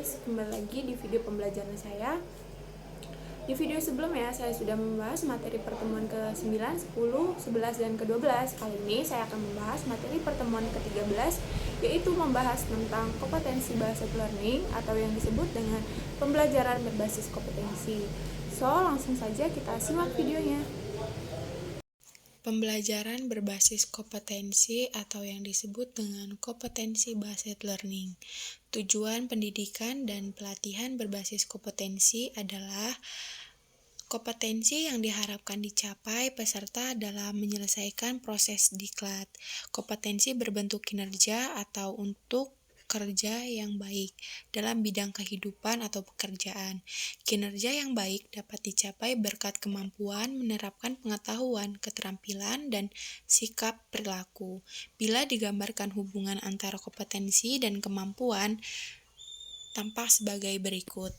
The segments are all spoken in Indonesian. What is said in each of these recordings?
guys, kembali lagi di video pembelajaran saya. Di video sebelumnya saya sudah membahas materi pertemuan ke-9, 10, 11, dan ke-12. Kali ini saya akan membahas materi pertemuan ke-13, yaitu membahas tentang kompetensi bahasa learning atau yang disebut dengan pembelajaran berbasis kompetensi. So, langsung saja kita simak videonya. Pembelajaran berbasis kompetensi atau yang disebut dengan kompetensi based learning. Tujuan pendidikan dan pelatihan berbasis kompetensi adalah kompetensi yang diharapkan dicapai peserta dalam menyelesaikan proses diklat. Kompetensi berbentuk kinerja atau untuk kerja yang baik dalam bidang kehidupan atau pekerjaan. Kinerja yang baik dapat dicapai berkat kemampuan menerapkan pengetahuan, keterampilan, dan sikap perilaku. Bila digambarkan hubungan antara kompetensi dan kemampuan, tampak sebagai berikut.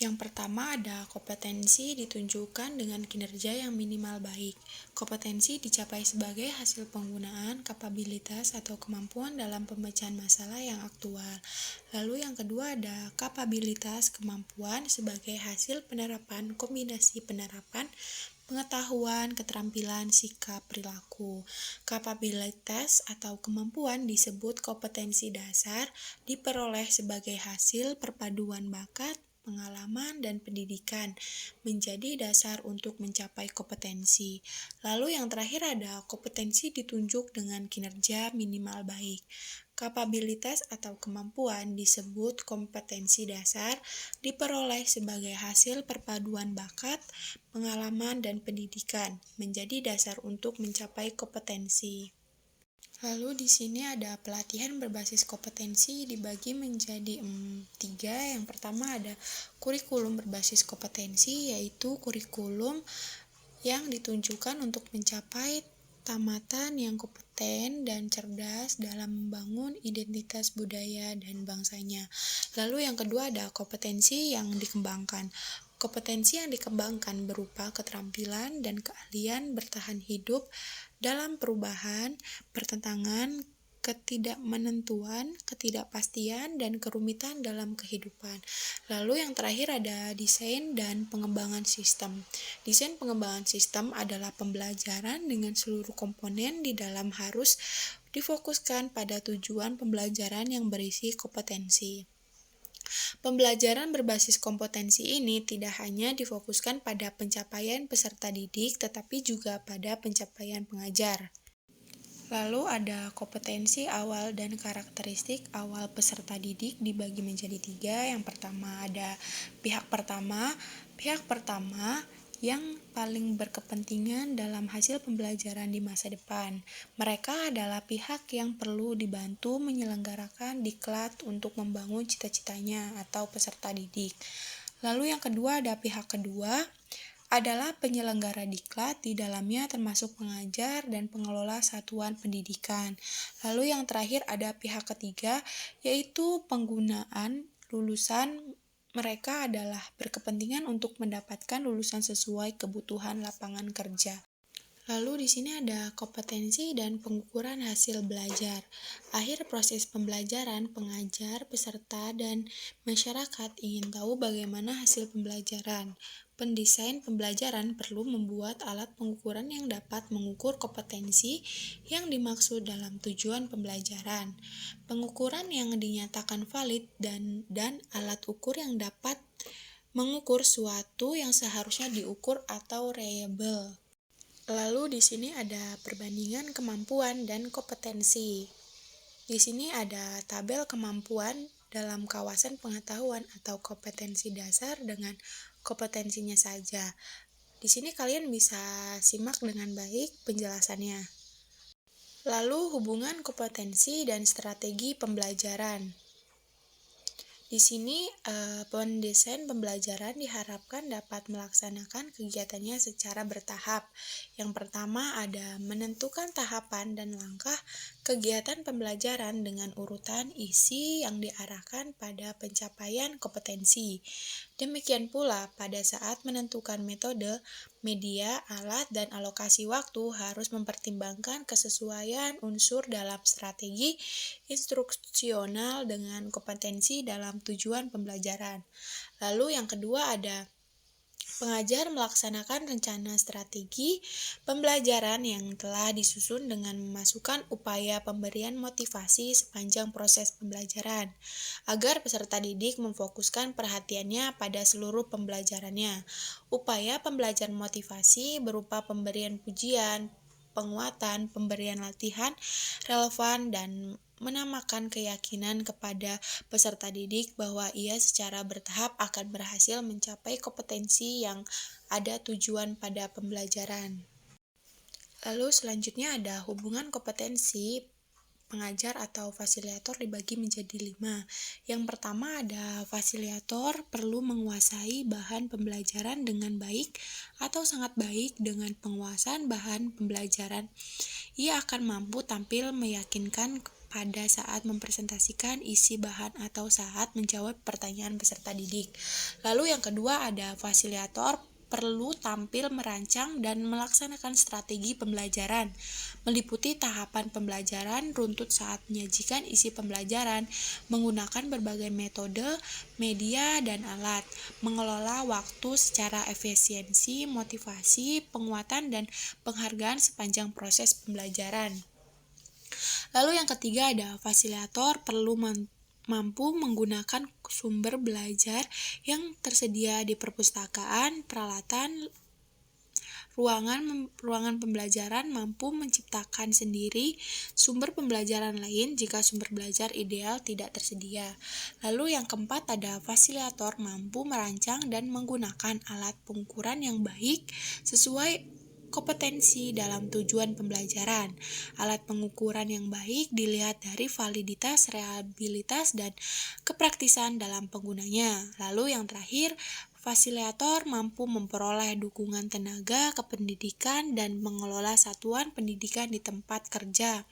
Yang pertama ada kompetensi ditunjukkan dengan kinerja yang minimal baik. Kompetensi dicapai sebagai hasil penggunaan kapabilitas atau kemampuan dalam pemecahan masalah yang aktual. Lalu yang kedua ada kapabilitas kemampuan sebagai hasil penerapan kombinasi penerapan pengetahuan, keterampilan, sikap, perilaku. Kapabilitas atau kemampuan disebut kompetensi dasar, diperoleh sebagai hasil perpaduan bakat, pengalaman, dan pendidikan, menjadi dasar untuk mencapai kompetensi. Lalu yang terakhir ada kompetensi ditunjuk dengan kinerja minimal baik. Kapabilitas atau kemampuan disebut kompetensi dasar, diperoleh sebagai hasil perpaduan bakat, pengalaman, dan pendidikan, menjadi dasar untuk mencapai kompetensi. Lalu di sini ada pelatihan berbasis kompetensi dibagi menjadi 3. Yang pertama ada kurikulum berbasis kompetensi, yaitu kurikulum yang ditunjukkan untuk mencapai tamatan yang kompeten dan cerdas dalam membangun identitas budaya dan bangsanya. Lalu yang kedua ada kompetensi yang dikembangkan. Kompetensi yang dikembangkan berupa keterampilan dan keahlian bertahan hidup dalam perubahan, pertentangan, ketidakmenentuan, ketidakpastian, dan kerumitan dalam kehidupan. Lalu yang terakhir ada desain dan pengembangan sistem. Desain pengembangan sistem adalah pembelajaran dengan seluruh komponen di dalam harus difokuskan pada tujuan pembelajaran yang berisi kompetensi. Pembelajaran berbasis kompetensi ini tidak hanya difokuskan pada pencapaian peserta didik, tetapi juga pada pencapaian pengajar. Lalu ada kompetensi awal dan karakteristik awal peserta didik dibagi menjadi 3. Yang pertama ada pihak pertama. Pihak pertama yang paling berkepentingan dalam hasil pembelajaran di masa depan. Mereka adalah pihak yang perlu dibantu menyelenggarakan diklat untuk membangun cita-citanya atau peserta didik. Lalu yang kedua ada pihak kedua, adalah penyelenggara diklat, di dalamnya termasuk pengajar dan pengelola satuan pendidikan. Lalu yang terakhir ada pihak ketiga, yaitu penggunaan lulusan. Mereka adalah berkepentingan untuk mendapatkan lulusan sesuai kebutuhan lapangan kerja. Lalu di sini ada kompetensi dan pengukuran hasil belajar. Akhir proses pembelajaran, pengajar, peserta, dan masyarakat ingin tahu bagaimana hasil pembelajaran. Pendesain pembelajaran perlu membuat alat pengukuran yang dapat mengukur kompetensi yang dimaksud dalam tujuan pembelajaran. Pengukuran yang dinyatakan valid dan alat ukur yang dapat mengukur suatu yang seharusnya diukur atau reliable. Lalu di sini ada perbandingan kemampuan dan kompetensi. Di sini ada tabel kemampuan dalam kawasan pengetahuan atau kompetensi dasar dengan kompetensinya saja. Di sini kalian bisa simak dengan baik penjelasannya. Lalu hubungan kompetensi dan strategi pembelajaran. Di sini pendesain pembelajaran diharapkan dapat melaksanakan kegiatannya secara bertahap. Yang pertama ada menentukan tahapan dan langkah kegiatan pembelajaran dengan urutan isi yang diarahkan pada pencapaian kompetensi. Demikian pula pada saat menentukan metode, media, alat, dan alokasi waktu harus mempertimbangkan kesesuaian unsur dalam strategi instruksional dengan kompetensi dalam tujuan pembelajaran. Lalu yang kedua ada pengajar melaksanakan rencana strategi pembelajaran yang telah disusun dengan memasukkan upaya pemberian motivasi sepanjang proses pembelajaran, agar peserta didik memfokuskan perhatiannya pada seluruh pembelajarannya. Upaya pembelajaran motivasi berupa pemberian pujian, penguatan, pemberian latihan relevan, dan menamakan keyakinan kepada peserta didik bahwa ia secara bertahap akan berhasil mencapai kompetensi yang ada tujuan pada pembelajaran. Lalu selanjutnya ada hubungan kompetensi pengajar atau fasilitator dibagi menjadi 5. Yang pertama ada fasilitator perlu menguasai bahan pembelajaran dengan baik atau sangat baik. Dengan penguasaan bahan pembelajaran, ia akan mampu tampil meyakinkan pada saat mempresentasikan isi bahan atau saat menjawab pertanyaan peserta didik. Lalu yang kedua ada fasilitator perlu tampil merancang dan melaksanakan strategi pembelajaran, meliputi tahapan pembelajaran runtut saat menyajikan isi pembelajaran, menggunakan berbagai metode, media, dan alat, mengelola waktu secara efisiensi, motivasi, penguatan, dan penghargaan sepanjang proses pembelajaran. Lalu yang ketiga ada fasilitator perlu mampu menggunakan sumber belajar yang tersedia di perpustakaan, peralatan, ruangan pembelajaran, mampu menciptakan sendiri sumber pembelajaran lain jika sumber belajar ideal tidak tersedia. Lalu yang keempat ada fasilitator mampu merancang dan menggunakan alat pengukuran yang baik sesuai kompetensi dalam tujuan pembelajaran. Alat pengukuran yang baik dilihat dari validitas, reliabilitas, dan kepraktisan dalam penggunanya. Lalu yang terakhir, fasilitator mampu memperoleh dukungan tenaga kependidikan dan mengelola satuan pendidikan di tempat kerja.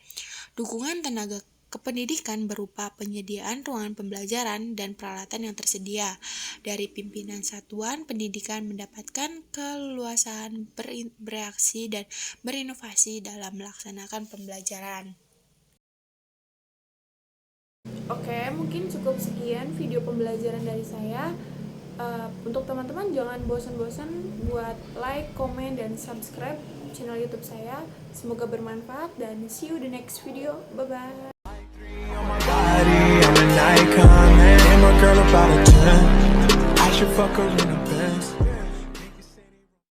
Dukungan tenaga kependidikan berupa penyediaan ruangan pembelajaran dan peralatan yang tersedia. Dari pimpinan satuan pendidikan mendapatkan keleluasaan bereaksi dan berinovasi dalam melaksanakan pembelajaran. Oke, mungkin cukup sekian video pembelajaran dari saya. Untuk teman-teman jangan bosan-bosan buat like, komen, dan subscribe channel YouTube saya. Semoga bermanfaat dan see you the next video. Bye-bye. I'm an icon, man. I'm a girl about a 10. I should fuck her in a Benz.